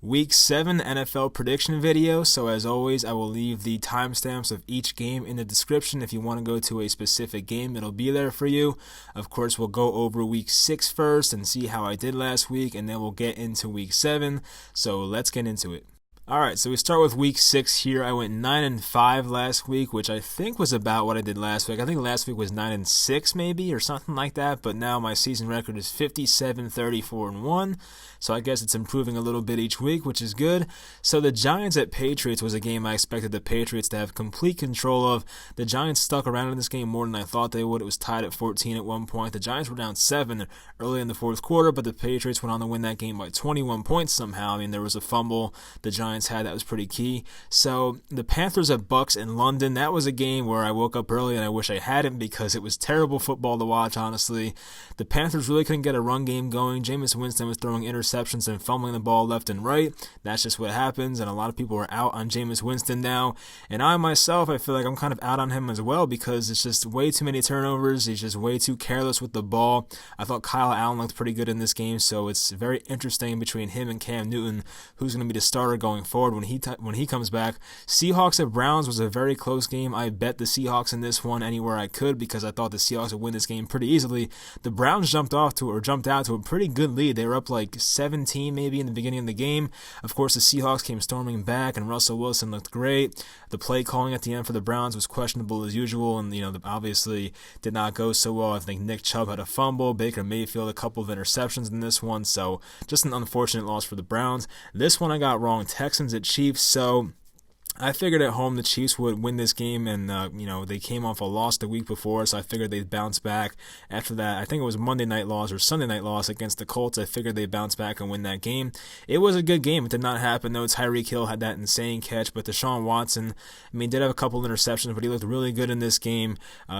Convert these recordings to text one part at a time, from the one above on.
Week 7 NFL prediction video. So as always, I will leave the timestamps of each game in the description. If you want to go to a specific game, it'll be there for you. Of course, we'll go over Week 6 first and see how I did last week, and then we'll get into Week 7. So let's get into it. Alright, so we start with Week 6 here. I went 9-5 last week, which I think was about what I did last week. I think last week was 9-6 maybe, or something like that, but now my season record is 57-34-1, so I guess it's improving a little bit each week, which is good. So the Giants at Patriots was a game I expected the Patriots to have complete control of. The Giants stuck around in this game more than I thought they would. It was tied at 14 at one point. The Giants were down 7 early in the fourth quarter, but the Patriots went on to win that game by 21 points somehow. I mean, there was a fumble the Giants had that was pretty key. So the Panthers at Bucks in London, that was a game where I woke up early and I wish I hadn't, because it was terrible football to watch, honestly. The Panthers really couldn't get a run game going. Jameis Winston was throwing interceptions and fumbling the ball left and right. That's just what happens, and a lot of people are out on Jameis Winston now, and I myself, I feel like I'm kind of out on him as well, because it's just way too many turnovers. He's just way too careless with the ball. I thought Kyle Allen looked pretty good in this game, so it's very interesting between him and Cam Newton who's going to be the starter going forward when he comes back. Seahawks at Browns was a very close game. I bet the Seahawks in this one anywhere I could, because I thought the Seahawks would win this game pretty easily. The Browns jumped out to a pretty good lead. They were up like 17 maybe in the beginning of the game. Of course, the Seahawks came storming back, and Russell Wilson looked great. The play calling at the end for the Browns was questionable as usual, and obviously did not go so well. I think Nick Chubb had a fumble, Baker Mayfield a couple of interceptions in this one, so just an unfortunate loss for the Browns. This one I got wrong. Texans at Chiefs. So I figured at home the Chiefs would win this game, and they came off a loss the week before, so I figured they'd bounce back. After that, I think it was Monday night loss or Sunday night loss against the Colts. I figured they'd bounce back and win that game. It was a good game. It did not happen though. Tyreek Hill had that insane catch, but Deshaun Watson, did have a couple interceptions, but he looked really good in this game.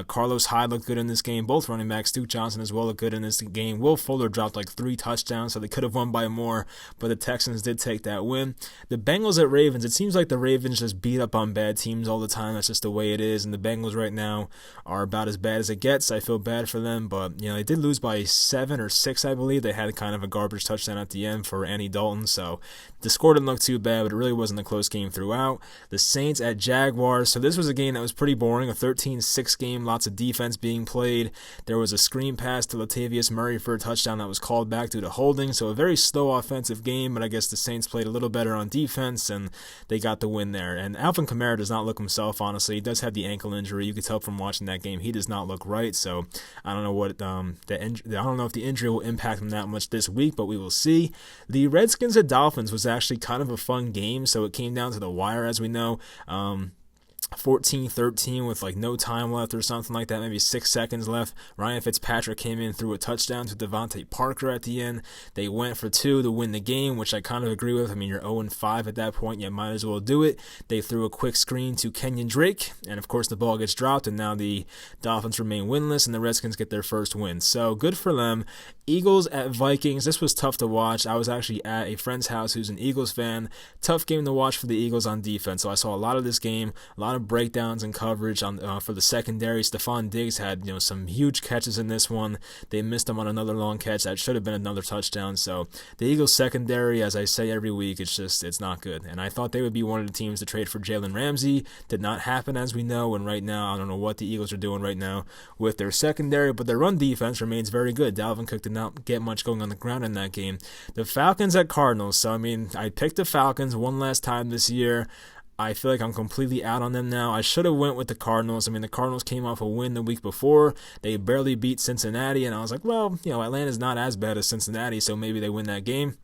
Carlos Hyde looked good in this game. Both running backs, Duke Johnson as well, looked good in this game. Will Fuller dropped like 3 touchdowns, so they could have won by more, but the Texans did take that win. The Bengals at Ravens. It seems like the Ravens just beat up on bad teams all the time. That's just the way it is, and the Bengals right now are about as bad as it gets. I feel bad for them, but they did lose by 7 or 6, I believe. They had kind of a garbage touchdown at the end for Andy Dalton, so the score didn't look too bad, but it really wasn't a close game throughout. The Saints at Jaguars. So this was a game that was pretty boring, a 13-6 game, lots of defense being played. There was a screen pass to Latavius Murray for a touchdown that was called back due to holding, so a very slow offensive game, but I guess the Saints played a little better on defense, and they got the win there. And Alvin Kamara does not look himself, honestly. He does have the ankle injury. You could tell from watching that game he does not look right, so I don't know what I don't know if the injury will impact him that much this week, but we will see. The Redskins at Dolphins was actually kind of a fun game, so it came down to the wire, as we know. 14-13 with like no time left or something like that, maybe 6 seconds left. Ryan Fitzpatrick came in, threw a touchdown to Devontae Parker at the end. They went for 2 to win the game, which I kind of agree with. You're 0-5 at that point, you might as well do it. They threw a quick screen to Kenyon Drake, and of course the ball gets dropped, and now the Dolphins remain winless, and the Redskins get their first win. So good for them. Eagles at Vikings. This was tough to watch. I was actually at a friend's house who's an Eagles fan. Tough game to watch for the Eagles on defense. So I saw a lot of this game, a lot of breakdowns and coverage on for the secondary. Stephon Diggs had some huge catches in this one. They missed him on another long catch that should have been another touchdown. So the Eagles secondary, as I say every week, it's not good. And I thought they would be one of the teams to trade for Jalen Ramsey. Did not happen, as we know. And right now, I don't know what the Eagles are doing right now with their secondary, but their run defense remains very good. Dalvin Cook did not get much going on the ground in that game. The Falcons at Cardinals. So I picked the Falcons one last time this year. I feel like I'm completely out on them now. I should have went with the Cardinals. The Cardinals came off a win the week before. They barely beat Cincinnati, and I was like, well, Atlanta's not as bad as Cincinnati, so maybe they win that game.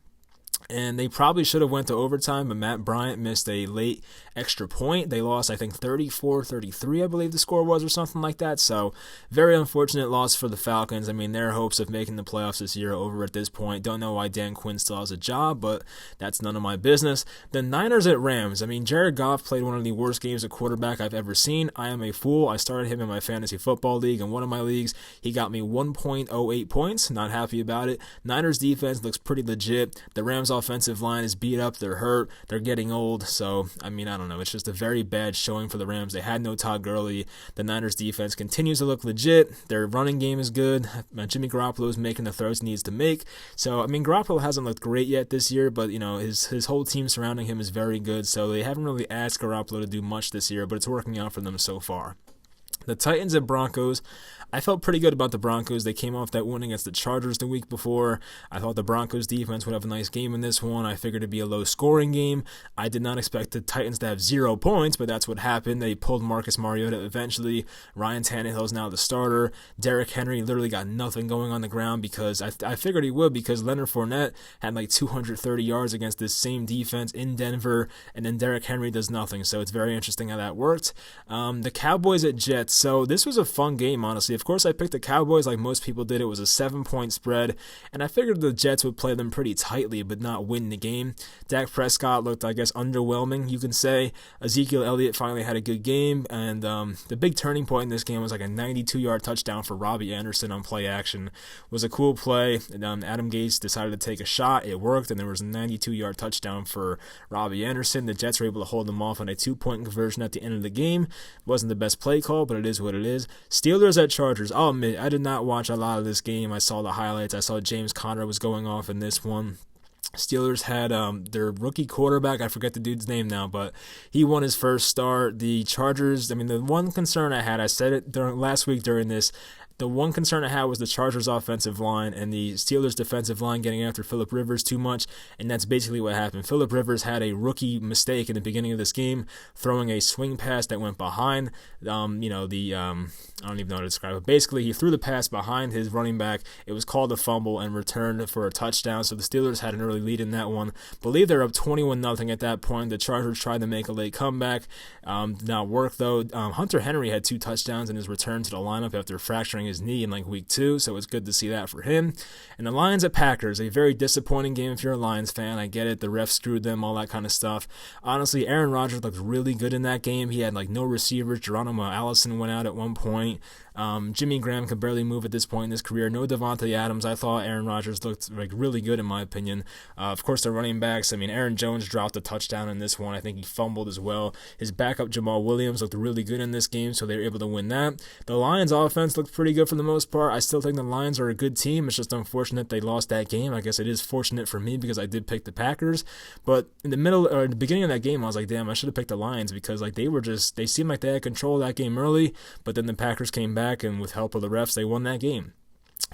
And they probably should have went to overtime, but Matt Bryant missed a late extra point. They lost, I think, 34-33, I believe the score was, or something like that. So, very unfortunate loss for the Falcons. Their hopes of making the playoffs this year are over at this point. Don't know why Dan Quinn still has a job, but that's none of my business. The Niners at Rams. Jared Goff played one of the worst games of quarterback I've ever seen. I am a fool. I started him in my fantasy football league. In one of my leagues, he got me 1.08 points. Not happy about it. Niners defense looks pretty legit. The Rams offensive line is beat up. They're hurt. They're getting old. So, I mean, I don't know. It's just a very bad showing for the Rams. They had no Todd Gurley. The Niners defense continues to look legit. Their running game is good. Jimmy Garoppolo is making the throws he needs to make. So, I mean, Garoppolo hasn't looked great yet this year, but, his whole team surrounding him is very good. So they haven't really asked Garoppolo to do much this year, but it's working out for them so far. The Titans and Broncos, I felt pretty good about the Broncos. They came off that win against the Chargers the week before. I thought the Broncos defense would have a nice game in this one. I figured it'd be a low-scoring game. I did not expect the Titans to have 0 points, but that's what happened. They pulled Marcus Mariota eventually. Ryan Tannehill is now the starter. Derrick Henry literally got nothing going on the ground because I figured he would, because Leonard Fournette had like 230 yards against this same defense in Denver, and then Derrick Henry does nothing. So it's very interesting how that worked. The Cowboys at Jets. So this was a fun game, honestly. Of course, I picked the Cowboys like most people did. It was a 7-point spread, and I figured the Jets would play them pretty tightly but not win the game. Dak Prescott looked, I guess, underwhelming, you can say. Ezekiel Elliott finally had a good game, and the big turning point in this game was like a 92-yard touchdown for Robbie Anderson on play action. It was a cool play. Adam Gase decided to take a shot. It worked, and there was a 92-yard touchdown for Robbie Anderson. The Jets were able to hold them off on a 2-point conversion at the end of the game. It wasn't the best play call, but it is what it is. Steelers at Chargers. I'll admit, I did not watch a lot of this game. I saw the highlights. I saw James Conner was going off in this one. Steelers had their rookie quarterback, I forget the dude's name now, but he won his first start. The Chargers, I mean, the one concern I had, I said it last week during this, the one concern I had was the Chargers' offensive line and the Steelers' defensive line getting after Phillip Rivers too much, and that's basically what happened. Phillip Rivers had a rookie mistake in the beginning of this game, throwing a swing pass that went behind, I don't even know how to describe it. Basically, he threw the pass behind his running back. It was called a fumble and returned for a touchdown, so the Steelers had an early lead in that one. Believe they're up 21-0 at that point. The Chargers tried to make a late comeback. Did not work, though. Hunter Henry had 2 touchdowns in his return to the lineup after fracturing his knee in like week 2, so it's good to see that for him. And the Lions at Packers, a very disappointing game if you're a Lions fan. I get it, the refs screwed them, all that kind of stuff. Honestly, Aaron Rodgers looked really good in that game. He had like no receivers. Geronimo Allison went out at one point. Jimmy Graham could barely move at this point in his career. No Devontae Adams. I thought Aaron Rodgers looked like really good in my opinion. Of course, the running backs. I mean, Aaron Jones dropped a touchdown in this one. I think he fumbled as well. His backup Jamal Williams looked really good in this game, so they were able to win that. The Lions offense looked pretty good for the most part. I still think the Lions are a good team. It's just unfortunate they lost that game. I guess it is fortunate for me because I did pick the Packers. But in the beginning of that game, I was like, damn, I should have picked the Lions because like they seemed like they had control of that game early, but then the Packers came back, and with help of the refs, they won that game.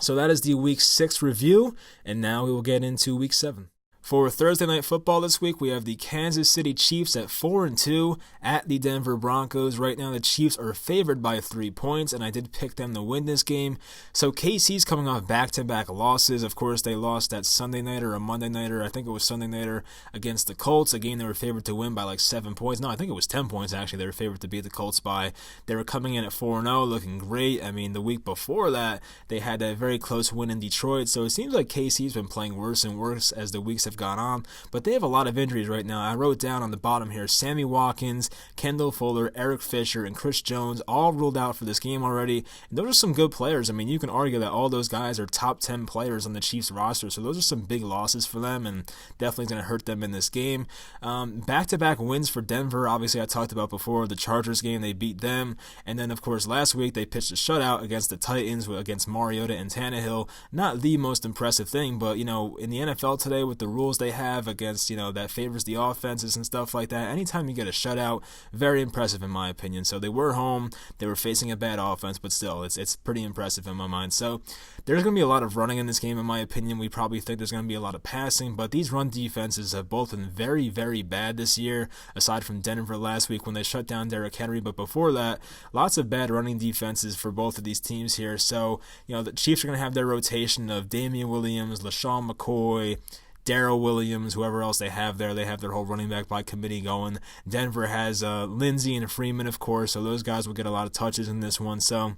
So that is the Week 6 review, and now we will get into Week 7. For Thursday Night Football this week, we have the Kansas City Chiefs at 4-2 at the Denver Broncos. Right now, the Chiefs are favored by 3 points, and I did pick them to win this game. So KC's coming off back-to-back losses. Of course, they lost that Sunday nighter or Monday nighter. I think it was Sunday nighter against the Colts. A game they were favored to win by like 7 points. No, I think it was 10 points, actually. They were favored to beat the Colts by. They were coming in at 4-0, looking great. I mean, the week before that, they had that very close win in Detroit. So it seems like KC's been playing worse and worse as the weeks have gone on, but they have a lot of injuries right now. I wrote down on the bottom here, Sammy Watkins, Kendall Fuller, Eric Fisher, and Chris Jones all ruled out for this game already. And those are some good players. I mean, you can argue that all those guys are top 10 players on the Chiefs roster, so those are some big losses for them and definitely going to hurt them in this game. Back-to-back wins for Denver. Obviously, I talked about before the Chargers game, they beat them. And then, of course, last week they pitched a shutout against the Titans, against Mariota and Tannehill. Not the most impressive thing, but, in the NFL today with the rules they have against, that favors the offenses and stuff like that. Anytime you get a shutout, very impressive in my opinion. So they were home, they were facing a bad offense, but still, it's pretty impressive in my mind. So there's going to be a lot of running in this game in my opinion. We probably think there's going to be a lot of passing, but these run defenses have both been very, very bad this year, aside from Denver last week when they shut down Derrick Henry, but before that, lots of bad running defenses for both of these teams here. So, the Chiefs are going to have their rotation of Damian Williams, LaShawn McCoy, Darrell Williams, whoever else they have there. They have their whole running back by committee going. Denver has Lindsey and Freeman, of course, so those guys will get a lot of touches in this one. So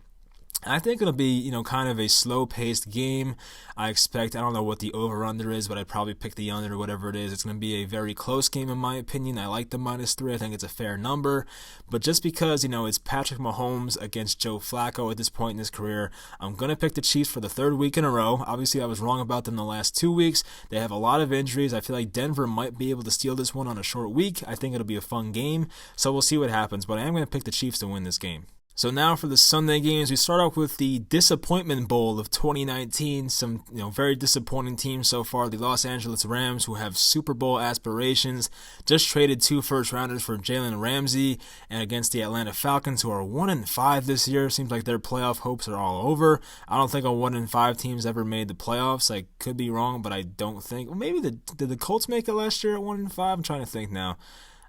I think it'll be, kind of a slow-paced game. I don't know what the over-under is, but I'd probably pick the under, whatever it is. It's going to be a very close game, in my opinion. I like the -3. I think it's a fair number. But just because, it's Patrick Mahomes against Joe Flacco at this point in his career, I'm going to pick the Chiefs for the third week in a row. Obviously, I was wrong about them the last 2 weeks. They have a lot of injuries. I feel like Denver might be able to steal this one on a short week. I think it'll be a fun game. So we'll see what happens. But I am going to pick the Chiefs to win this game. So now for the Sunday games, we start off with the Disappointment Bowl of 2019. Some very disappointing teams so far. The Los Angeles Rams, who have Super Bowl aspirations, just traded 2 first-rounders for Jalen Ramsey, and against the Atlanta Falcons, who are 1-5 this year. Seems like their playoff hopes are all over. I don't think a 1-5 team's ever made the playoffs. I could be wrong, but I don't think. Well, maybe did the Colts make it last year at 1-5? I'm trying to think now.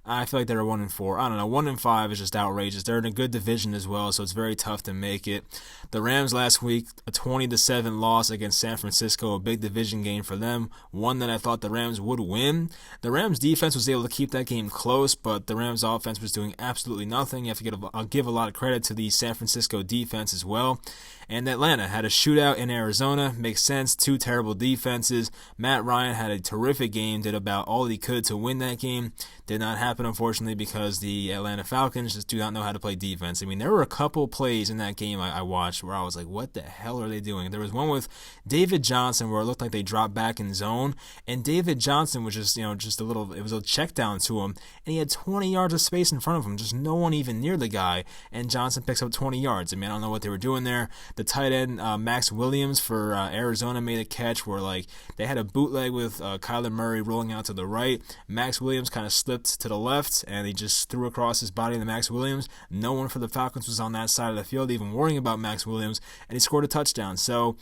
I feel like they were 1-4. I don't know. 1-5 is just outrageous. They're in a good division as well, so it's very tough to make it. The Rams last week, a 20-7 loss against San Francisco, a big division game for them. One that I thought the Rams would win. The Rams defense was able to keep that game close, but the Rams offense was doing absolutely nothing. You have to give a lot of credit to the San Francisco defense as well. And Atlanta had a shootout in Arizona. Makes sense. 2 terrible defenses. Matt Ryan had a terrific game. Did about all he could to win that game. Did not happen, unfortunately, because the Atlanta Falcons just do not know how to play defense. I mean, there were a couple plays in that game I watched where I was like, what the hell are they doing? There was one with David Johnson where it looked like they dropped back in zone. And David Johnson was just, it was a check down to him. And he had 20 yards of space in front of him. Just no one even near the guy. And Johnson picks up 20 yards. I mean, I don't know what they were doing there. The tight end, Max Williams for Arizona, made a catch where they had a bootleg with Kyler Murray rolling out to the right. Max Williams kind of slipped to the left, and he just threw across his body to Max Williams. No one for the Falcons was on that side of the field even worrying about Max Williams, and he scored a touchdown. So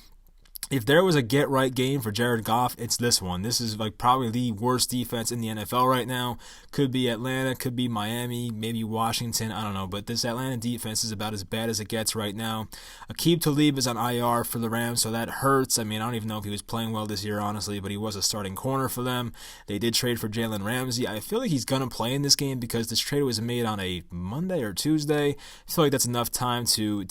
if there was a get-right game for Jared Goff, it's this one. This is probably the worst defense in the NFL right now. Could be Atlanta, could be Miami, maybe Washington, I don't know. But this Atlanta defense is about as bad as it gets right now. Aqib Talib is on IR for the Rams, so that hurts. I mean, I don't even know if he was playing well this year, honestly, but he was a starting corner for them. They did trade for Jalen Ramsey. I feel like he's going to play in this game because this trade was made on a Monday or Tuesday. I feel like that's enough time to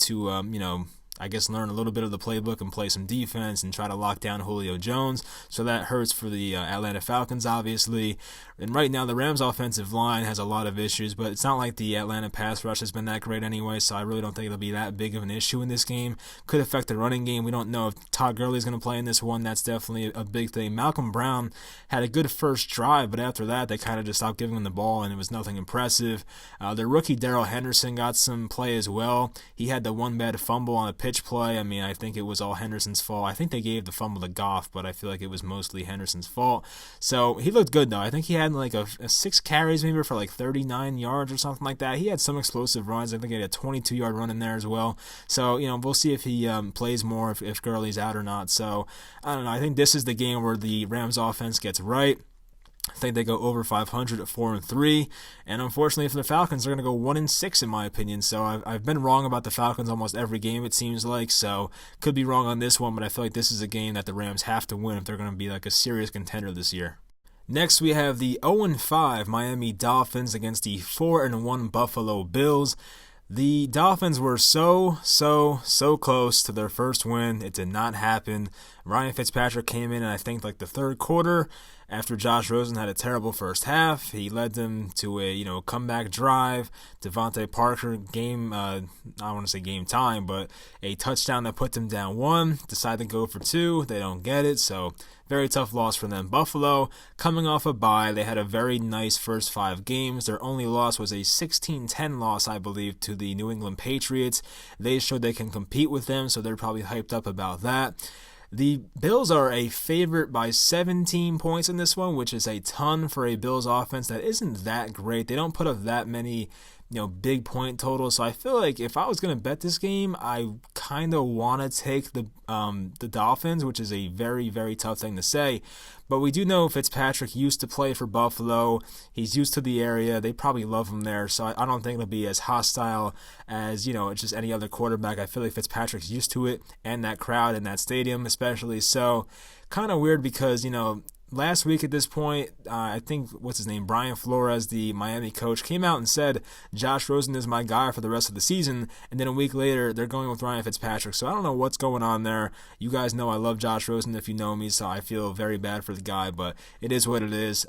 I guess learn a little bit of the playbook and play some defense and try to lock down Julio Jones. So that hurts for the Atlanta Falcons, obviously. And right now, the Rams' offensive line has a lot of issues, but it's not like the Atlanta pass rush has been that great anyway, so I really don't think it'll be that big of an issue in this game. Could affect the running game. We don't know if Todd Gurley's going to play in this one. That's definitely a big thing. Malcolm Brown had a good first drive, but after that, they kind of just stopped giving him the ball, and it was nothing impressive. The rookie Darrell Henderson got some play as well. He had the one bad fumble on a pitch play. I mean, I think it was all Henderson's fault. I think they gave the fumble to Goff, but I feel like it was mostly Henderson's fault. So he looked good, though. I think he had a 6 carries maybe for 39 yards or something like that. He had some explosive runs. I think he had a 22-yard run in there as well. So, we'll see if he plays more, if Gurley's out or not. So, I don't know. I think this is the game where the Rams offense gets right. I think they go over 500 at 4-3, and unfortunately for the Falcons, they're going to go 1-6 in my opinion. So I've been wrong about the Falcons almost every game, it seems like. So could be wrong on this one, but I feel like this is a game that the Rams have to win if they're going to be a serious contender this year. Next, we have the 0-5 Miami Dolphins against the 4-1 Buffalo Bills. The Dolphins were so close to their first win. It did not happen. Ryan Fitzpatrick came in I think the third quarter after Josh Rosen had a terrible first half. He led them to a comeback drive. Devontae Parker I want to say game time, but a touchdown that put them down 1. Decide to go for 2. They don't get it, so very tough loss for them. Buffalo, coming off a bye, they had a very nice first 5 games. Their only loss was a 16-10 loss, I believe, to the New England Patriots. They showed they can compete with them, so they're probably hyped up about that. The Bills are a favorite by 17 points in this one, which is a ton for a Bills offense that isn't that great. They don't put up that many big point totals. So I feel like if I was going to bet this game, I kind of want to take the Dolphins, which is a very, very tough thing to say. But we do know Fitzpatrick used to play for Buffalo. He's used to the area. They probably love him there. So I don't think it'll be as hostile as, it's just any other quarterback. I feel like Fitzpatrick's used to it and that crowd and that stadium especially. So kind of weird because, last week at this point, I think, what's his name, Brian Flores, the Miami coach, came out and said, Josh Rosen is my guy for the rest of the season, and then a week later, they're going with Ryan Fitzpatrick. So I don't know what's going on there. You guys know I love Josh Rosen if you know me, so I feel very bad for the guy, but it is what it is.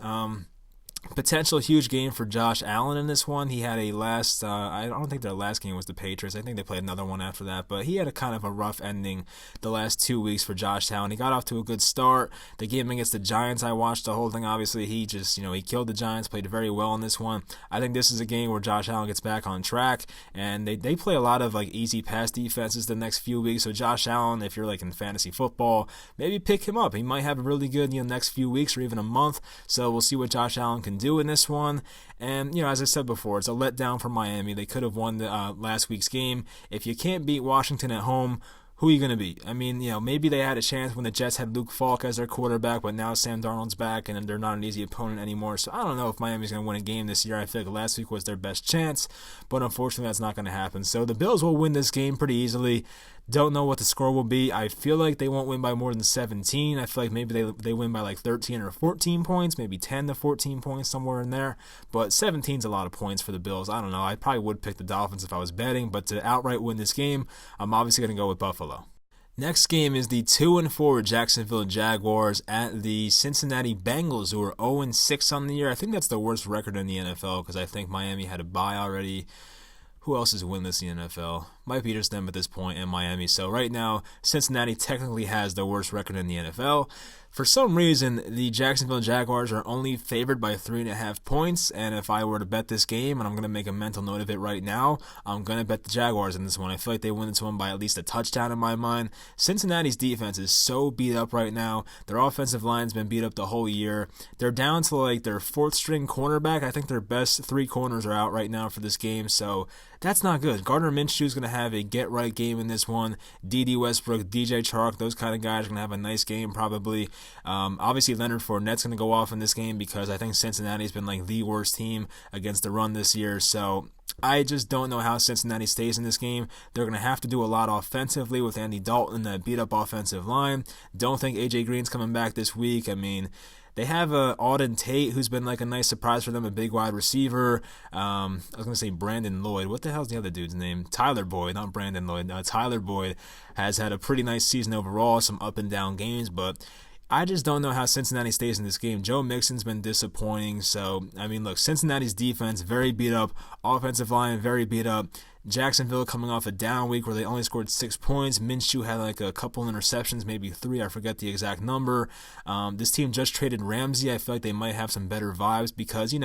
Potential huge game for Josh Allen in this one. He had a I don't think their last game was the Patriots. I think they played another one after that, but he had a kind of a rough ending the last 2 weeks for Josh Allen. He got off to a good start. The game against the Giants, I watched the whole thing. Obviously, he just, he killed the Giants, played very well in this one. I think this is a game where Josh Allen gets back on track, and they play a lot of easy pass defenses the next few weeks. So Josh Allen, if you're in fantasy football, maybe pick him up. He might have a really good next few weeks or even a month. So we'll see what Josh Allen can do in this one. And as I said before, it's a letdown for Miami. They could have won the last week's game. If you can't beat Washington at home, who are you going to beat? I mean, maybe they had a chance when the Jets had Luke Falk as their quarterback, but now Sam Darnold's back and they're not an easy opponent anymore. So I don't know if Miami's going to win a game this year. I feel like last week was their best chance, but unfortunately that's not going to happen. So the Bills will win this game pretty easily. Don't know what the score will be. I feel like they won't win by more than 17. I feel like maybe they win by 13 or 14 points, maybe 10 to 14 points, somewhere in there. But 17 is a lot of points for the Bills. I don't know. I probably would pick the Dolphins if I was betting, but to outright win this game, I'm obviously going to go with Buffalo. Next game is the 2-4 Jacksonville Jaguars at the Cincinnati Bengals, who are 0-6 on the year. I think that's the worst record in the NFL because I think Miami had a bye already. Who else is winless in the NFL? Might be just them at this point and Miami. So right now, Cincinnati technically has the worst record in the NFL. For some reason, the Jacksonville Jaguars are only favored by 3.5 points, and if I were to bet this game, and I'm going to make a mental note of it right now, I'm going to bet the Jaguars in this one. I feel like they win this one by at least a touchdown in my mind. Cincinnati's defense is so beat up right now. Their offensive line's been beat up the whole year. They're down to their fourth-string cornerback. I think their best three corners are out right now for this game, so that's not good. Gardner Minshew's going to have a get-right game in this one. D.D. Westbrook, DJ Chark, those kind of guys are going to have a nice game probably. Obviously, Leonard Fournette's going to go off in this game because I think Cincinnati's been the worst team against the run this year. So I just don't know how Cincinnati stays in this game. They're going to have to do a lot offensively with Andy Dalton and that beat-up offensive line. Don't think A.J. Green's coming back this week. I mean, they have Auden Tate, who's been a nice surprise for them, a big wide receiver. I was going to say Brandon Lloyd. What the hell's the other dude's name? Tyler Boyd, not Brandon Lloyd. Tyler Boyd has had a pretty nice season overall, some up and down games, but I just don't know how Cincinnati stays in this game. Joe Mixon's been disappointing. So, I mean, look, Cincinnati's defense, very beat up. Offensive line, very beat up. Jacksonville coming off a down week where they only scored 6 points. Minshew had a couple interceptions, maybe 3. I forget the exact number. This team just traded Ramsey. I feel like they might have some better vibes because,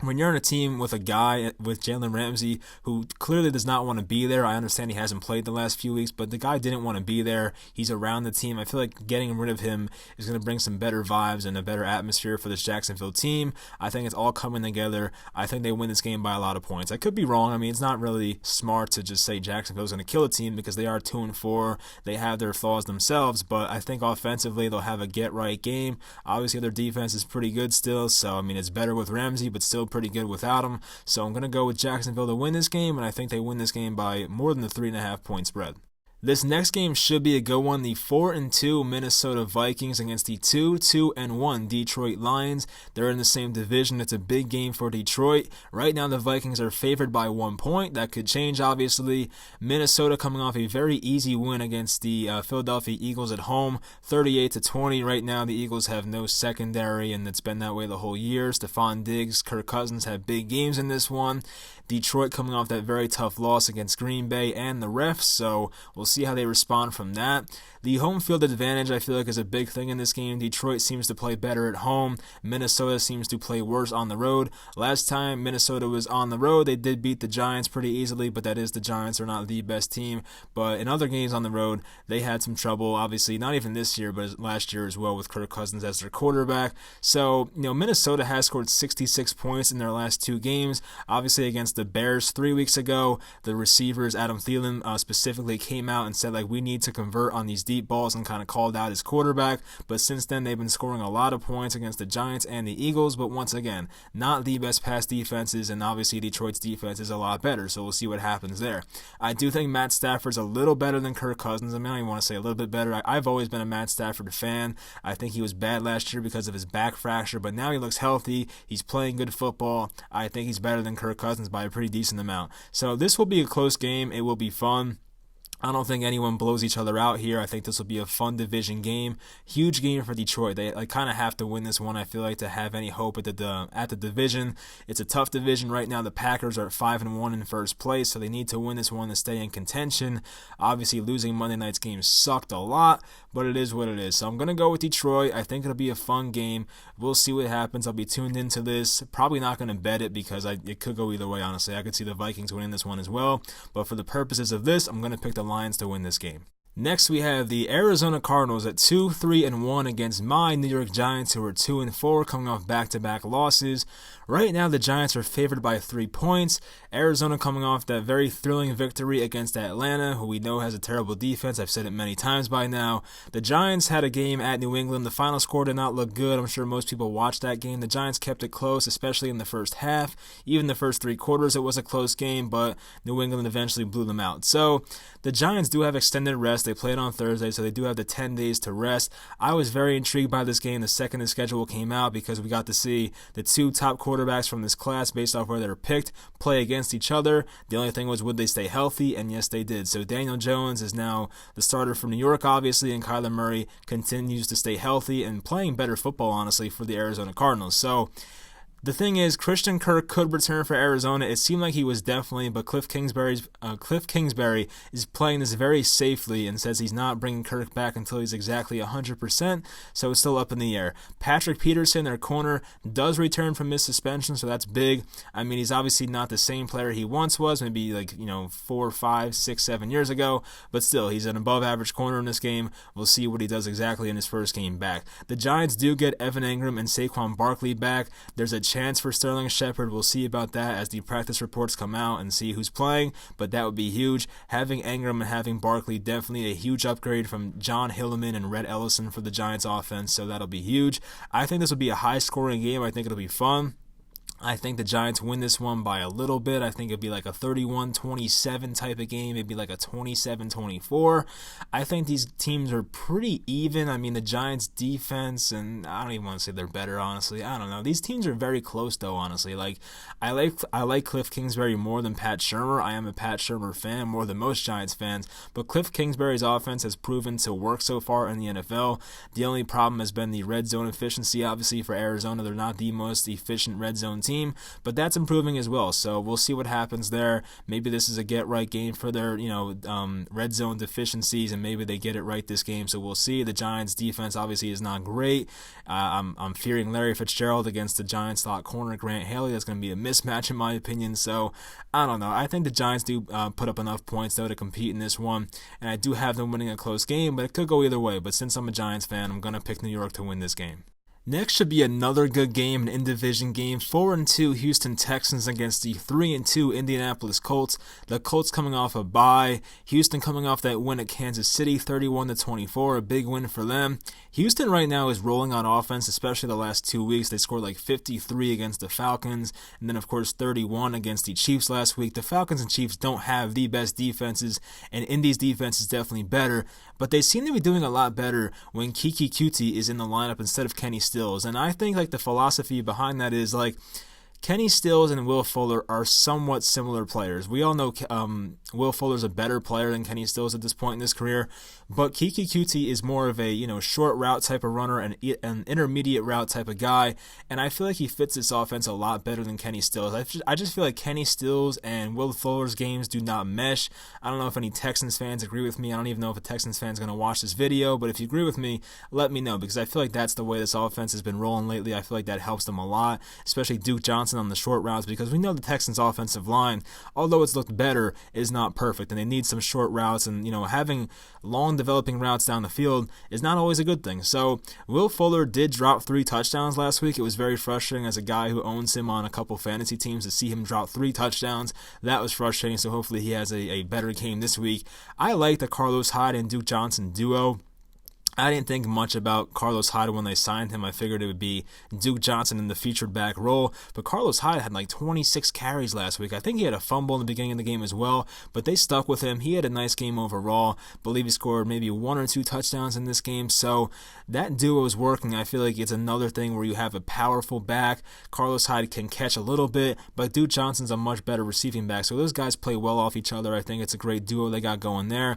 when you're on a team with a guy with Jalen Ramsey who clearly does not want to be there, I understand he hasn't played the last few weeks, but the guy didn't want to be there. He's around the team. I feel like getting rid of him is going to bring some better vibes and a better atmosphere for this Jacksonville team. I think it's all coming together. I think they win this game by a lot of points. I could be wrong. I mean, it's not really smart to just say Jacksonville's going to kill a team because they are 2-4. They have their flaws themselves, but I think offensively they'll have a get-right game. Obviously, their defense is pretty good still, so, I mean, it's better with Ramsey, but still pretty good without him. So I'm going to go with Jacksonville to win this game, and I think they win this game by more than the 3.5 point spread. This next game should be a good one. The 4-2 Minnesota Vikings against the 2-1 Detroit Lions. They're in the same division. It's a big game for Detroit. Right now, the Vikings are favored by 1 point. That could change, obviously. Minnesota coming off a very easy win against the Philadelphia Eagles at home, 38-20. Right now, the Eagles have no secondary, and it's been that way the whole year. Stephon Diggs, Kirk Cousins have big games in this one. Detroit coming off that very tough loss against Green Bay and the refs, so we'll see how they respond from that. The home field advantage, I feel like, is a big thing in this game. Detroit seems to play better at home. Minnesota seems to play worse on the road. Last time Minnesota was on the road, they did beat the Giants pretty easily, but that is the Giants. They're not the best team. But in other games on the road, they had some trouble. Obviously, not even this year, but last year as well with Kirk Cousins as their quarterback. So, Minnesota has scored 66 points in their last 2 games. Obviously, against the Bears 3 weeks ago, the receivers, Adam Thielen specifically, came out out and said, like, we need to convert on these deep balls and kind of called out his quarterback. But since then, they've been scoring a lot of points against the Giants and the Eagles. But once again, not the best pass defenses, and obviously Detroit's defense is a lot better. So we'll see what happens there. I do think Matt Stafford's a little better than Kirk Cousins. I mean, I don't even want to say a little bit better. I've always been a Matt Stafford fan. I think he was bad last year because of his back fracture, but now he looks healthy. He's playing good football. I think he's better than Kirk Cousins by a pretty decent amount. So this will be a close game. It will be fun. I don't think anyone blows each other out here. I think this will be a fun division game. Huge game for Detroit. They kind of have to win this one, I feel like, to have any hope at the division. It's a tough division right now. The Packers are at 5-1 in first place, so they need to win this one to stay in contention. Obviously, losing Monday night's game sucked a lot, but it is what it is. So I'm going to go with Detroit. I think it'll be a fun game. We'll see what happens. I'll be tuned into this. Probably not going to bet it because it could go either way, honestly. I could see the Vikings winning this one as well. But for the purposes of this, I'm going to pick the Lions to win this game. Next, we have the Arizona Cardinals at 2-3-1 against my New York Giants, who are 2-4, coming off back-to-back losses. Right now, the Giants are favored by 3 points. Arizona coming off that very thrilling victory against Atlanta, who we know has a terrible defense. I've said it many times by now. The Giants had a game at New England. The final score did not look good. I'm sure most people watched that game. The Giants kept it close, especially in the first half. Even the first 3 quarters, it was a close game, but New England eventually blew them out. So the Giants do have extended rest. They played on Thursday, so they do have the 10 days to rest. I was very intrigued by this game the second the schedule came out because we got to see the 2 top quarterbacks from this class based off where they were picked play against each other. The only thing was, would they stay healthy? And yes, they did. So Daniel Jones is now the starter for New York, obviously, and Kyler Murray continues to stay healthy and playing better football, honestly, for the Arizona Cardinals. So the thing is, Christian Kirk could return for Arizona. It seemed like he was definitely, but Cliff Kingsbury is playing this very safely and says he's not bringing Kirk back until he's exactly 100%, so it's still up in the air. Patrick Peterson, their corner, does return from his suspension, so that's big. I mean, he's obviously not the same player he once was, maybe 4, 5, 6, 7 years ago, but still, he's an above-average corner in this game. We'll see what he does exactly in his first game back. The Giants do get Evan Engram and Saquon Barkley back. There's a chance for Sterling Shepard. We'll see about that as the practice reports come out and see who's playing, but that would be huge. Having Engram and having Barkley, definitely a huge upgrade from John Hillman and Red Ellison for the Giants offense, so that'll be huge. I think this will be a high-scoring game. I think it'll be fun. I think the Giants win this one by a little bit. I think it'd be like a 31-27 type of game, maybe like a 27-24. I think these teams are pretty even. I mean, the Giants' defense, and I don't even want to say they're better, honestly. I don't know. These teams are very close, though, honestly. Like, I like Cliff Kingsbury more than Pat Shurmur. I am a Pat Shurmur fan, more than most Giants fans. But Cliff Kingsbury's offense has proven to work so far in the NFL. The only problem has been the red zone efficiency, obviously, for Arizona. They're not the most efficient red zone team, but that's improving as well. So we'll see what happens there. Maybe this is a get-right game for their, red zone deficiencies, and maybe they get it right this game. So we'll see. The Giants' defense obviously is not great. I'm fearing Larry Fitzgerald against the Giants slot corner Grant Haley. That's going to be a mismatch in my opinion. So I don't know. I think the Giants do put up enough points though to compete in this one, and I do have them winning a close game, but it could go either way. But since I'm a Giants fan, I'm going to pick New York to win this game. Next should be another good game, an in-division game. 4-2 Houston Texans against the 3-2 Indianapolis Colts. The Colts coming off a bye. Houston coming off that win at Kansas City, 31-24, a big win for them. Houston right now is rolling on offense, especially the last 2 weeks. They scored like 53 against the Falcons, and then of course 31 against the Chiefs last week. The Falcons and Chiefs don't have the best defenses, and Indy's defense is definitely better, but they seem to be doing a lot better when Kiki Kuti is in the lineup instead of Kenny Stills. And I think the philosophy behind that is Kenny Stills and Will Fuller are somewhat similar players. We all know Will Fuller's a better player than Kenny Stills at this point in his career, but Kiki Kuti is more of a short route type of runner and an intermediate route type of guy, and I feel like he fits this offense a lot better than Kenny Stills. I just feel like Kenny Stills and Will Fuller's games do not mesh. I don't know if any Texans fans agree with me. I don't even know if a Texans fan is going to watch this video, but if you agree with me, let me know, because I feel like that's the way this offense has been rolling lately. I feel like that helps them a lot, especially Duke Johnson Johnson on the short routes because we know the Texans' offensive line, although it's looked better, is not perfect, and they need some short routes, and having long developing routes down the field is not always a good thing. So Will Fuller did drop 3 touchdowns last week. It was very frustrating as a guy who owns him on a couple fantasy teams to see him drop 3 touchdowns. That was frustrating, so hopefully he has a better game this week. I like the Carlos Hyde and Duke Johnson duo. I didn't think much about Carlos Hyde when they signed him. I figured it would be Duke Johnson in the featured back role, but Carlos Hyde had like 26 carries last week. I think he had a fumble in the beginning of the game as well, but they stuck with him. He had a nice game overall. I believe he scored maybe 1 or 2 touchdowns in this game, so that duo is working. I feel like it's another thing where you have a powerful back. Carlos Hyde can catch a little bit, but Duke Johnson's a much better receiving back, so those guys play well off each other. I think it's a great duo they got going there.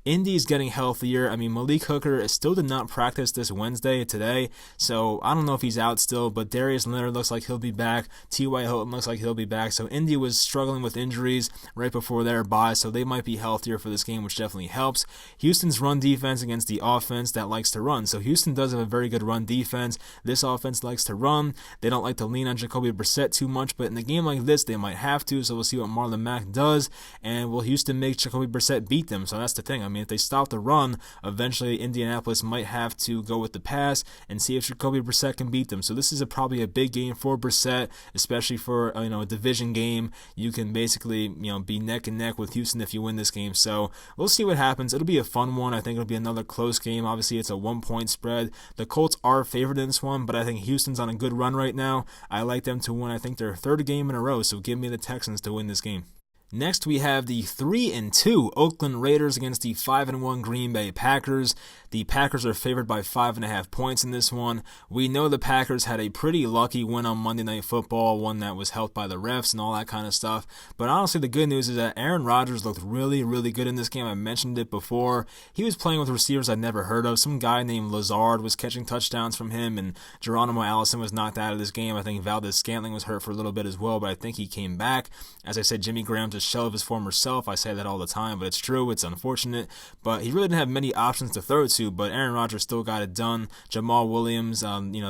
Indy's getting healthier. I mean, Malik Hooker still did not practice this Wednesday today, so I don't know if he's out still, but Darius Leonard looks like he'll be back. T.Y. Hilton looks like he'll be back. So Indy was struggling with injuries right before their bye, so they might be healthier for this game, which definitely helps. Houston's run defense against the offense that likes to run. So Houston does have a very good run defense. This offense likes to run. They don't like to lean on Jacoby Brissett too much, but in a game like this, they might have to, so we'll see what Marlon Mack does, and will Houston make Jacoby Brissett beat them? So that's the thing. I mean, if they stop the run, eventually Indianapolis might have to go with the pass and see if Jacoby Brissett can beat them. So this is probably a big game for Brissett, especially for a division game. You can basically be neck and neck with Houston if you win this game. So we'll see what happens. It'll be a fun one. I think it'll be another close game. Obviously, it's a 1-point spread. The Colts are favored in this one, but I think Houston's on a good run right now. I like them to win. I think their 3rd game in a row. So give me the Texans to win this game. Next, we have the 3-2 Oakland Raiders against the 5-1 Green Bay Packers. The Packers are favored by 5.5 points in this one. We know the Packers had a pretty lucky win on Monday Night Football, one that was helped by the refs and all that kind of stuff. But honestly, the good news is that Aaron Rodgers looked really, really good in this game. I mentioned it before. He was playing with receivers I'd never heard of. Some guy named Lazard was catching touchdowns from him, and Geronimo Allison was knocked out of this game. I think Valdez-Scantling was hurt for a little bit as well, but I think he came back. As I said, Jimmy Graham's a shell of his former self. I say that all the time, but it's true. It's unfortunate. But he really didn't have many options to throw to, but Aaron Rodgers still got it done. Jamal Williams,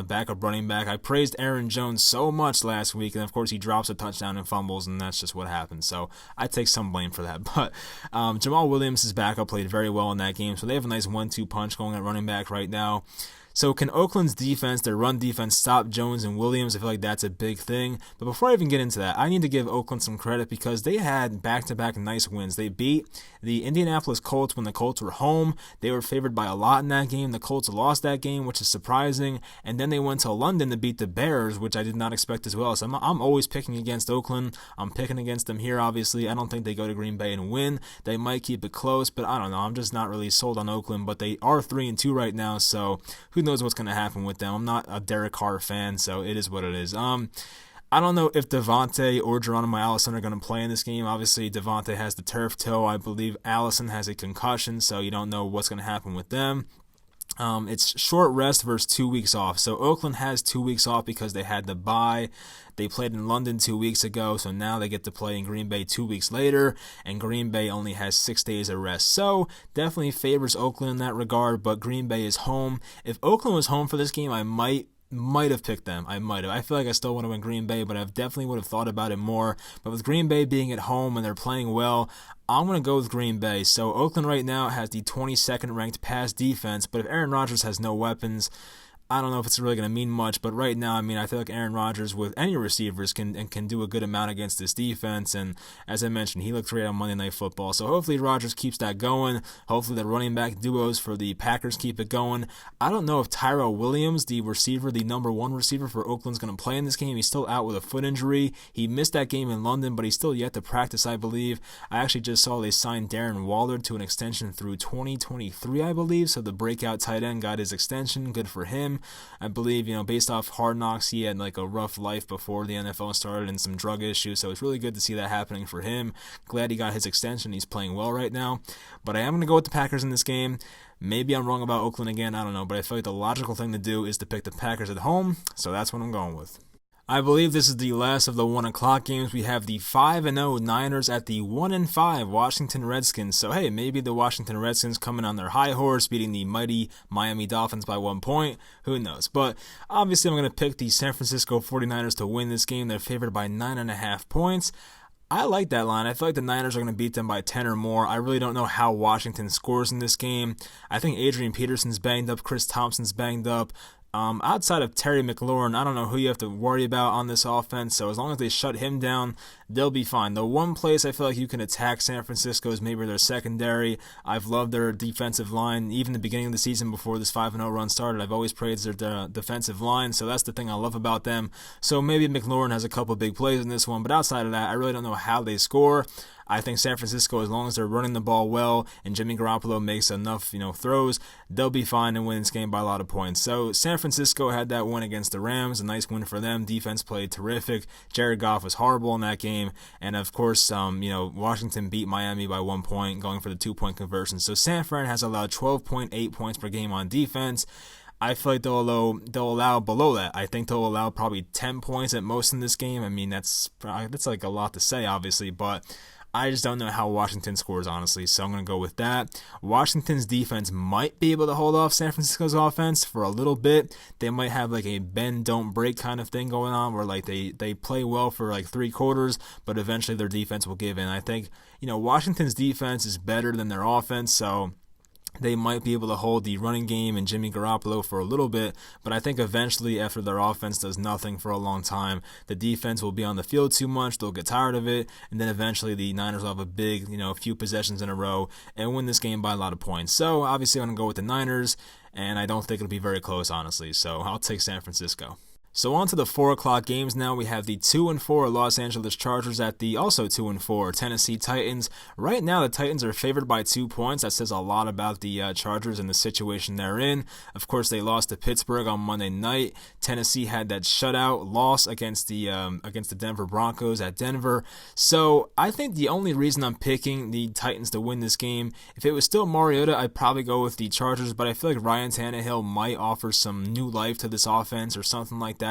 backup running back. I praised Aaron Jones so much last week, and of course he drops a touchdown and fumbles, and that's just what happens. So I take some blame for that. But Jamal Williams' backup played very well in that game, so they have a nice 1-2 punch going at running back right now. So can Oakland's defense, their run defense, stop Jones and Williams? I feel like that's a big thing. But before I even get into that, I need to give Oakland some credit because they had back-to-back nice wins. They beat the Indianapolis Colts when the Colts were home. They were favored by a lot in that game. The Colts lost that game, which is surprising. And then they went to London to beat the Bears, which I did not expect as well. So I'm always picking against Oakland. I'm picking against them here, obviously. I don't think they go to Green Bay and win. They might keep it close, but I don't know. I'm just not really sold on Oakland. But they are 3-2 right now, so who knows what's going to happen with them. I'm not a Derek Carr fan, so it is what it is. I don't know if Devontae or Geronimo Allison are going to play in this game. Obviously, Devontae has the turf toe. I believe Allison has a concussion, so you don't know what's going to happen with them. It's short rest versus 2 weeks off. So Oakland has 2 weeks off because they had the bye. They played in London 2 weeks ago, so now they get to play in Green Bay 2 weeks later, and Green Bay only has 6 days of rest. So definitely favors Oakland in that regard, but Green Bay is home. If Oakland was home for this game, I might have picked them. I feel like I still want to win Green Bay, but I definitely would have thought about it more. But with Green Bay being at home and they're playing well, I'm going to go with Green Bay. So Oakland right now has the 22nd ranked pass defense, but if Aaron Rodgers has no weapons, I don't know if it's really going to mean much, but right now, I feel like Aaron Rodgers with any receivers can do a good amount against this defense, and as I mentioned, he looked great on Monday Night Football, so hopefully Rodgers keeps that going. Hopefully the running back duos for the Packers keep it going. I don't know if Tyrell Williams, the receiver, the number 1 receiver for Oakland, is going to play in this game. He's still out with a foot injury. He missed that game in London, but he's still yet to practice, I believe. I actually just saw they signed Darren Waller to an extension through 2023, I believe, so the breakout tight end got his extension. Good for him. I believe, based off Hard Knocks, he had like a rough life before the NFL started and some drug issues, so it's really good to see that happening for him. Glad he got his extension. He's playing well right now. But I am going to go with the Packers in this game. Maybe I'm wrong about Oakland again, I don't know, but I feel like the logical thing to do is to pick the Packers at home, so that's what I'm going with. I believe this is the last of the 1 o'clock games. We have the 5-0 Niners at the 1-5 Washington Redskins. So, hey, maybe the Washington Redskins coming on their high horse, beating the mighty Miami Dolphins by 1 point. Who knows? But obviously, I'm going to pick the San Francisco 49ers to win this game. They're favored by 9.5 points. I like that line. I feel like the Niners are going to beat them by 10 or more. I really don't know how Washington scores in this game. I think Adrian Peterson's banged up. Chris Thompson's banged up. Outside of Terry McLaurin, I don't know who you have to worry about on this offense, so as long as they shut him down, they'll be fine. The one place I feel like you can attack San Francisco is maybe their secondary. I've loved their defensive line. Even the beginning of the season before this 5-0 run started, I've always praised their defensive line, so that's the thing I love about them. So maybe McLaurin has a couple big plays in this one, but outside of that, I really don't know how they score. I think San Francisco, as long as they're running the ball well and Jimmy Garoppolo makes enough, throws, they'll be fine and win this game by a lot of points. So San Francisco had that win against the Rams, a nice win for them. Defense played terrific. Jared Goff was horrible in that game, and of course, Washington beat Miami by 1 point, going for the 2-point conversion. So San Fran has allowed 12.8 points per game on defense. I feel like they'll allow below that. I think they'll allow probably 10 points at most in this game. I mean, that's like a lot to say, obviously, but I just don't know how Washington scores, honestly, so I'm going to go with that. Washington's defense might be able to hold off San Francisco's offense for a little bit. They might have like a bend, don't break kind of thing going on where like they play well for like 3 quarters, but eventually their defense will give in. I think, Washington's defense is better than their offense, so they might be able to hold the running game and Jimmy Garoppolo for a little bit, but I think eventually after their offense does nothing for a long time, the defense will be on the field too much, they'll get tired of it, and then eventually the Niners will have a big, few possessions in a row and win this game by a lot of points. So obviously I'm going to go with the Niners, and I don't think it'll be very close, honestly, so I'll take San Francisco. So on to the 4 o'clock games now. We have the 2-4 Los Angeles Chargers at the also 2-4 Tennessee Titans. Right now, the Titans are favored by 2 points. That says a lot about the Chargers and the situation they're in. Of course, they lost to Pittsburgh on Monday night. Tennessee had that shutout loss against the Denver Broncos at Denver. So I think the only reason I'm picking the Titans to win this game, if it was still Mariota, I'd probably go with the Chargers, but I feel like Ryan Tannehill might offer some new life to this offense or something like that.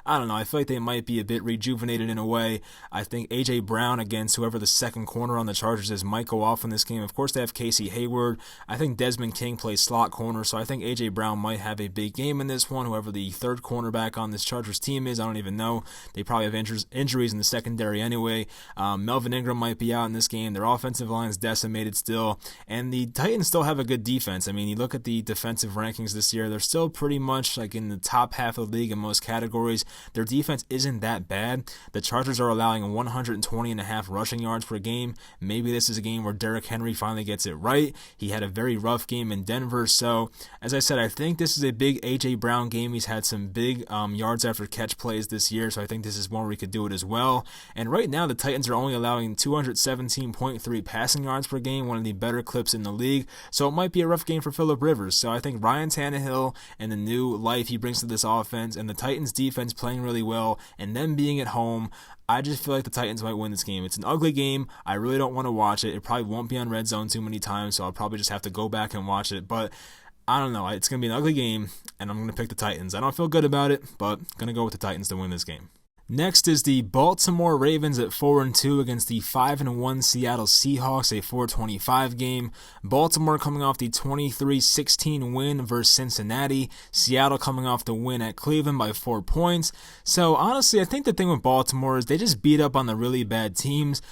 I don't know. I feel like they might be a bit rejuvenated in a way. I think A.J. Brown against whoever the second corner on the Chargers is might go off in this game. Of course, they have Casey Hayward. I think Desmond King plays slot corner, so I think A.J. Brown might have a big game in this one. Whoever the third cornerback on this Chargers team is, I don't even know. They probably have injuries in the secondary anyway. Melvin Ingram might be out in this game. Their offensive line is decimated still, and the Titans still have a good defense. I mean, you look at the defensive rankings this year, they're still pretty much like in the top half of the league in most categories. Their defense isn't that bad. The Chargers are allowing 120.5 rushing yards per game. Maybe this is a game where Derrick Henry finally gets it right. He had a very rough game in Denver. So, as I said, I think this is a big A.J. Brown game. He's had some big yards after catch plays this year, so I think this is one where we could do it as well. And right now, the Titans are only allowing 217.3 passing yards per game, one of the better clips in the league. So it might be a rough game for Phillip Rivers. So I think Ryan Tannehill and the new life he brings to this offense and the Titans defense playing really well and them being at home, I just feel like the Titans might win this game. It's an ugly game. I really don't want to watch it. It probably won't be on Red Zone too many times, so I'll probably just have to go back and watch it. But I don't know. It's going to be an ugly game, and I'm going to pick the Titans. I don't feel good about it, but I'm going to go with the Titans to win this game. Next is the Baltimore Ravens at 4-2 against the 5-1 Seattle Seahawks, a 425 game. Baltimore coming off the 23-16 win versus Cincinnati. Seattle coming off the win at Cleveland by 4 points. So honestly, I think the thing with Baltimore is they just beat up on the really bad teams.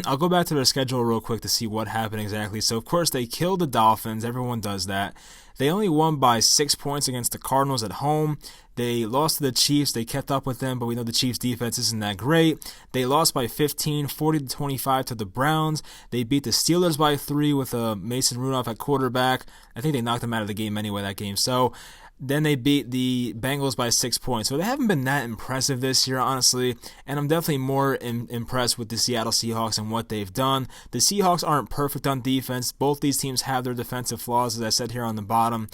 I'll go back to their schedule real quick to see what happened exactly. So, of course, they killed the Dolphins. Everyone does that. They only won by 6 points against the Cardinals at home. They lost to the Chiefs. They kept up with them, but we know the Chiefs' defense isn't that great. They lost by 15, 40-25 to the Browns. They beat the Steelers by 3 with Mason Rudolph at quarterback. I think they knocked them out of the game anyway, that game. So then they beat the Bengals by 6 points. So they haven't been that impressive this year, honestly. And I'm definitely more impressed with the Seattle Seahawks and what they've done. The Seahawks aren't perfect on defense. Both these teams have their defensive flaws, as I said here on the bottom.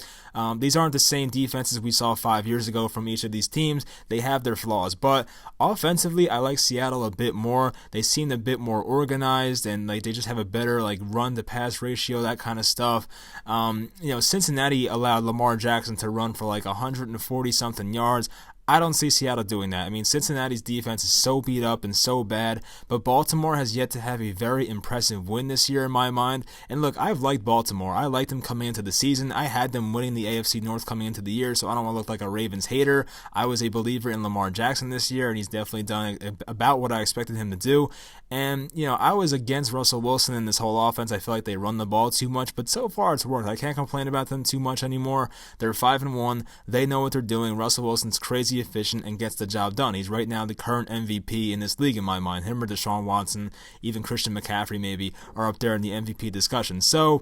These aren't the same defenses we saw 5 years ago from each of these teams. They have their flaws. But offensively, I like Seattle a bit more. They seem a bit more organized, and they just have a better run-to-pass ratio, that kind of stuff. Cincinnati allowed Lamar Jackson to run for 140-something yards. I don't see Seattle doing that. I mean, Cincinnati's defense is so beat up and so bad, but Baltimore has yet to have a very impressive win this year in my mind. And look, I've liked Baltimore. I liked them coming into the season. I had them winning the AFC North coming into the year, so I don't want to look like a Ravens hater. I was a believer in Lamar Jackson this year, and he's definitely done about what I expected him to do. And, I was against Russell Wilson in this whole offense. I feel like they run the ball too much, but so far it's worked. I can't complain about them too much anymore. They're 5-1. They know what they're doing. Russell Wilson's crazy efficient and gets the job done. He's right now the current MVP in this league in my mind. Him or Deshaun Watson, even Christian McCaffrey maybe, are up there in the MVP discussion. So,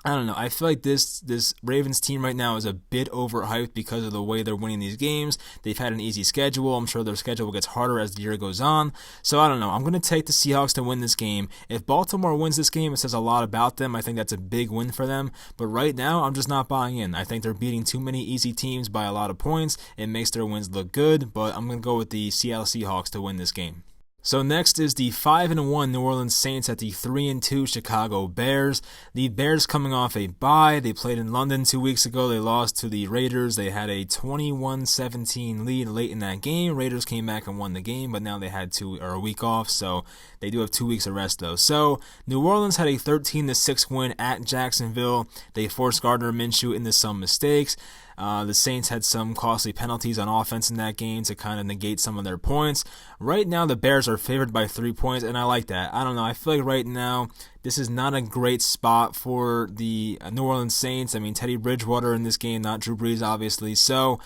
I don't know. I feel like this Ravens team right now is a bit overhyped because of the way they're winning these games. They've had an easy schedule. I'm sure their schedule gets harder as the year goes on. So I don't know. I'm going to take the Seahawks to win this game. If Baltimore wins this game, it says a lot about them. I think that's a big win for them. But right now, I'm just not buying in. I think they're beating too many easy teams by a lot of points. It makes their wins look good, but I'm going to go with the Seattle Seahawks to win this game. So next is the 5-1 New Orleans Saints at the 3-2 Chicago Bears. The Bears coming off a bye. They played in London 2 weeks ago. They lost to the Raiders. They had a 21-17 lead late in that game. Raiders came back and won the game, but now they had a week off, so they do have 2 weeks of rest though. So New Orleans had a 13-6 win at Jacksonville. They forced Gardner Minshew into some mistakes. The Saints had some costly penalties on offense in that game to kind of negate some of their points. Right now, the Bears are favored by 3 points, and I like that. I don't know. I feel like right now, this is not a great spot for the New Orleans Saints. I mean, Teddy Bridgewater in this game, not Drew Brees, obviously. So,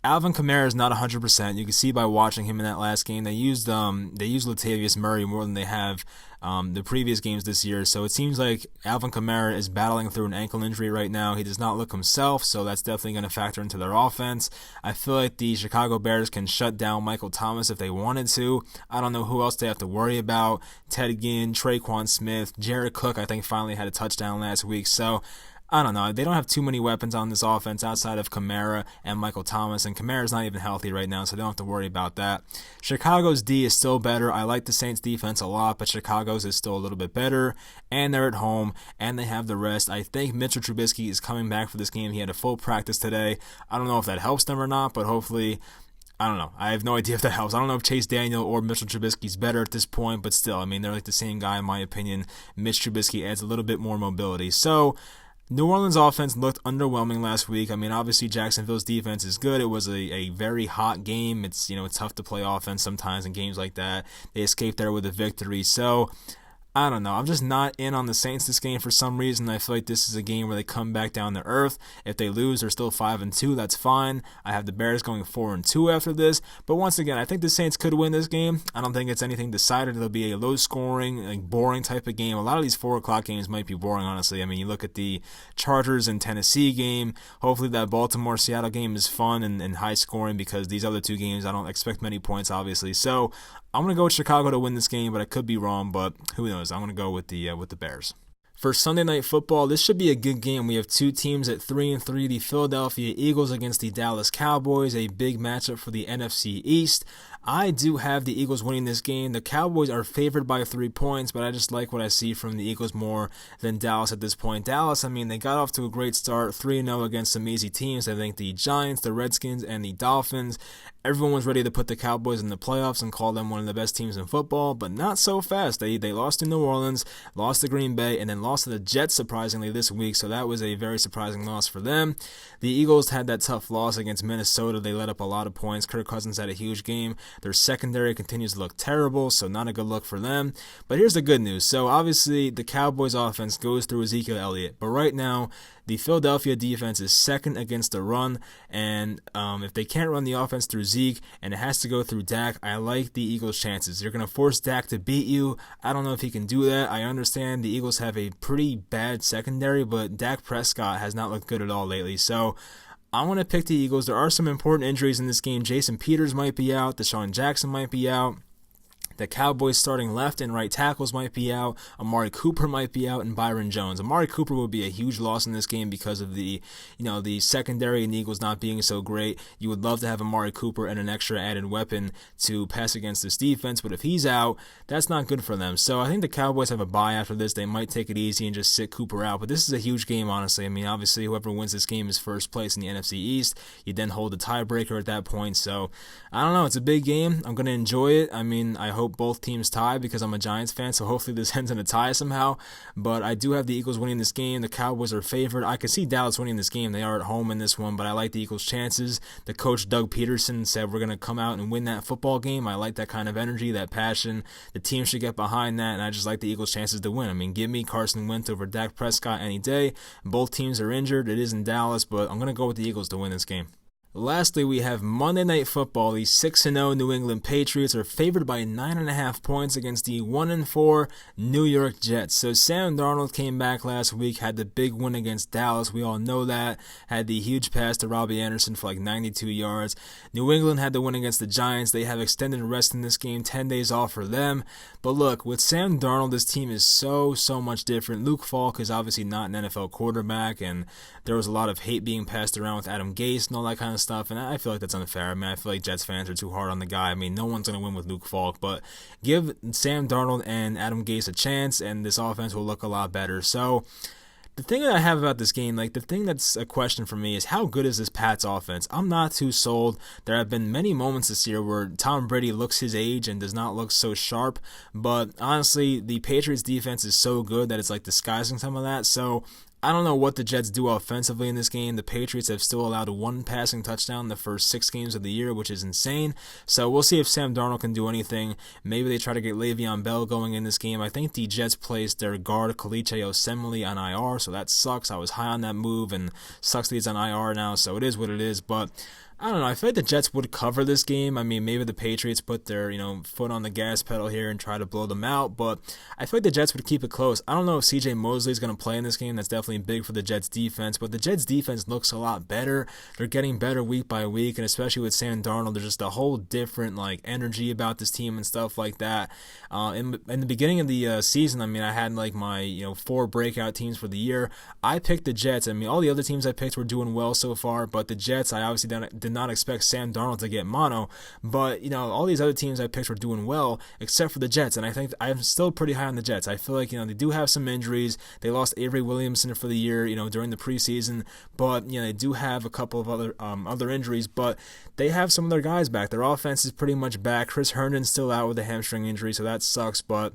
Alvin Kamara is not 100%. You can see by watching him in that last game. They used Latavius Murray more than they have the previous games this year. So it seems like Alvin Kamara is battling through an ankle injury right now. He does not look himself, so that's definitely going to factor into their offense. I feel like the Chicago Bears can shut down Michael Thomas if they wanted to. I don't know who else they have to worry about. Ted Ginn, Traquan Smith, Jared Cook, I think finally had a touchdown last week. So I don't know. They don't have too many weapons on this offense outside of Kamara and Michael Thomas, and Kamara's not even healthy right now, so they don't have to worry about that. Chicago's D is still better. I like the Saints defense a lot, but Chicago's is still a little bit better, and they're at home, and they have the rest. I think Mitchell Trubisky is coming back for this game. He had a full practice today. I don't know if that helps them or not, but hopefully, I don't know. I have no idea if that helps. I don't know if Chase Daniel or Mitchell Trubisky's better at this point, but still, I mean, they're like the same guy in my opinion. Mitch Trubisky adds a little bit more mobility. So, New Orleans offense looked underwhelming last week. I mean, obviously Jacksonville's defense is good. It was a very hot game. It's tough to play offense sometimes in games like that. They escaped there with a victory. So I don't know. I'm just not in on the Saints this game for some reason. I feel like this is a game where they come back down to earth. If they lose, they're still 5-2. That's fine. I have the Bears going 4-2 after this. But once again, I think the Saints could win this game. I don't think it's anything decided. It'll be a low-scoring, boring type of game. A lot of these 4 o'clock games might be boring, honestly. I mean, you look at the Chargers and Tennessee game. Hopefully that Baltimore-Seattle game is fun and high-scoring because these other 2 games, I don't expect many points, obviously. So I'm going to go with Chicago to win this game, but I could be wrong, but who knows? I'm going to go with the Bears. For Sunday Night Football, this should be a good game. We have 2 teams at 3-3, the Philadelphia Eagles against the Dallas Cowboys, a big matchup for the NFC East. I do have the Eagles winning this game. The Cowboys are favored by 3 points, but I just like what I see from the Eagles more than Dallas at this point. Dallas, I mean, they got off to a great start, 3-0 against some easy teams. I think the Giants, the Redskins, and the Dolphins. Everyone was ready to put the Cowboys in the playoffs and call them one of the best teams in football, but not so fast. They lost to New Orleans, lost to Green Bay, and then lost to the Jets, surprisingly, this week, so that was a very surprising loss for them. The Eagles had that tough loss against Minnesota. They let up a lot of points. Kirk Cousins had a huge game. Their secondary continues to look terrible, so not a good look for them. But here's the good news. So obviously, the Cowboys offense goes through Ezekiel Elliott, but right now, the Philadelphia defense is second against the run, and if they can't run the offense through Zeke and it has to go through Dak, I like the Eagles' chances. You're going to force Dak to beat you. I don't know if he can do that. I understand the Eagles have a pretty bad secondary, but Dak Prescott has not looked good at all lately. So I want to pick the Eagles. There are some important injuries in this game. Jason Peters might be out. Deshaun Jackson might be out. The Cowboys starting left and right tackles might be out. Amari Cooper might be out, and Byron Jones. Amari Cooper would be a huge loss in this game because of the secondary and the Eagles not being so great. You would love to have Amari Cooper and an extra added weapon to pass against this defense, but if he's out, that's not good for them. So I think the Cowboys have a bye after this. They might take it easy and just sit Cooper out, but this is a huge game, honestly. I mean, obviously, whoever wins this game is first place in the NFC East. You then hold the tiebreaker at that point, so I don't know. It's a big game. I'm going to enjoy it. I mean, I hope both teams tie because I'm a Giants fan, so hopefully this ends in a tie somehow, but I do have the Eagles winning this game. The Cowboys are favored. I could see Dallas winning this game. They are at home in this one, but I like the Eagles' chances. The coach, Doug Peterson, said we're going to come out and win that football game. I like that kind of energy, that passion. The team should get behind that, and I just like the Eagles' chances to win. I mean, give me Carson Wentz over Dak Prescott any day. Both teams are injured. It is in Dallas, but I'm going to go with the Eagles to win this game. Lastly, we have Monday Night Football. The 6-0 New England Patriots are favored by 9.5 points against the 1-4 New York Jets. So Sam Darnold came back last week, had the big win against Dallas. We all know that. Had the huge pass to Robbie Anderson for like 92 yards. New England had the win against the Giants. They have extended rest in this game, 10 days off for them. But look, with Sam Darnold, this team is so much different. Luke Falk is obviously not an NFL quarterback, and there was a lot of hate being passed around with Adam Gase and all that kind of stuff, and I feel like that's unfair. I mean, I feel like Jets fans are too hard on the guy. I mean, no one's going to win with Luke Falk, but give Sam Darnold and Adam Gase a chance, and this offense will look a lot better. So the thing that I have about this game, like the thing that's a question for me is how good is this Pats offense? I'm not too sold. There have been many moments this year where Tom Brady looks his age and does not look so sharp, but honestly, the Patriots defense is so good that it's like disguising some of that. So I don't know what the Jets do offensively in this game. The Patriots have still allowed one passing touchdown in the first 6 games of the year, which is insane. So we'll see if Sam Darnold can do anything. Maybe they try to get Le'Veon Bell going in this game. I think the Jets placed their guard, Kalichi Osemele, on IR, so that sucks. I was high on that move, and sucks that he's on IR now, so it is what it is. But I don't know. I feel like the Jets would cover this game. I mean, maybe the Patriots put their, foot on the gas pedal here and try to blow them out, but I feel like the Jets would keep it close. I don't know if CJ Mosley is going to play in this game. That's definitely big for the Jets defense, but the Jets defense looks a lot better. They're getting better week by week, and especially with Sam Darnold, there's just a whole different energy about this team and stuff like that. In the beginning of the season, I mean, I had my 4 breakout teams for the year. I picked the Jets. I mean, all the other teams I picked were doing well so far, but the Jets, I obviously did not expect Sam Darnold to get mono, but all these other teams I picked were doing well except for the Jets, and I think I'm still pretty high on the Jets. I feel like they do have some injuries. They lost Avery Williamson for the year during the preseason, but they do have a couple of other injuries, but they have some of their guys back. Their offense is pretty much back. Chris Herndon's still out with a hamstring injury, so that sucks, but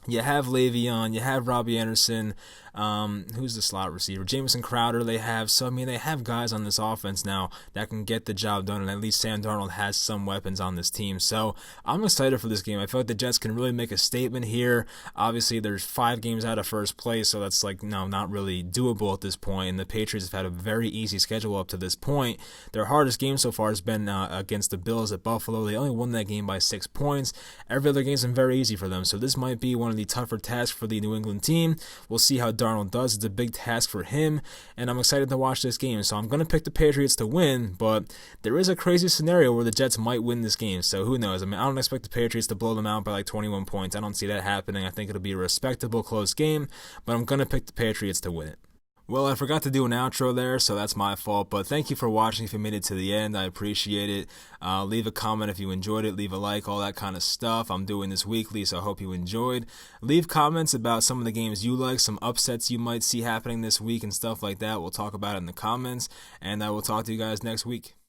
you have Le'Veon, you have Robbie Anderson, who's the slot receiver? Jamison Crowder they have. So, I mean, they have guys on this offense now that can get the job done, and at least Sam Darnold has some weapons on this team. So, I'm excited for this game. I feel like the Jets can really make a statement here. Obviously, there's 5 games out of first place, so that's not really doable at this point, and the Patriots have had a very easy schedule up to this point. Their hardest game so far has been against the Bills at Buffalo. They only won that game by 6 points. Every other game's been very easy for them, so this might be one of the tougher tasks for the New England team. We'll see how Darnold does. It's a big task for him, and I'm excited to watch this game. So I'm going to pick the Patriots to win, but there is a crazy scenario where the Jets might win this game, so who knows? I mean, I don't expect the Patriots to blow them out by 21 points. I don't see that happening. I think it'll be a respectable, close game, but I'm going to pick the Patriots to win it. Well, I forgot to do an outro there, so that's my fault, but thank you for watching. If you made it to the end, I appreciate it. Leave a comment if you enjoyed it, leave a like, all that kind of stuff. I'm doing this weekly, so I hope you enjoyed. Leave comments about some of the games you like, some upsets you might see happening this week and stuff like that. We'll talk about it in the comments, and I will talk to you guys next week.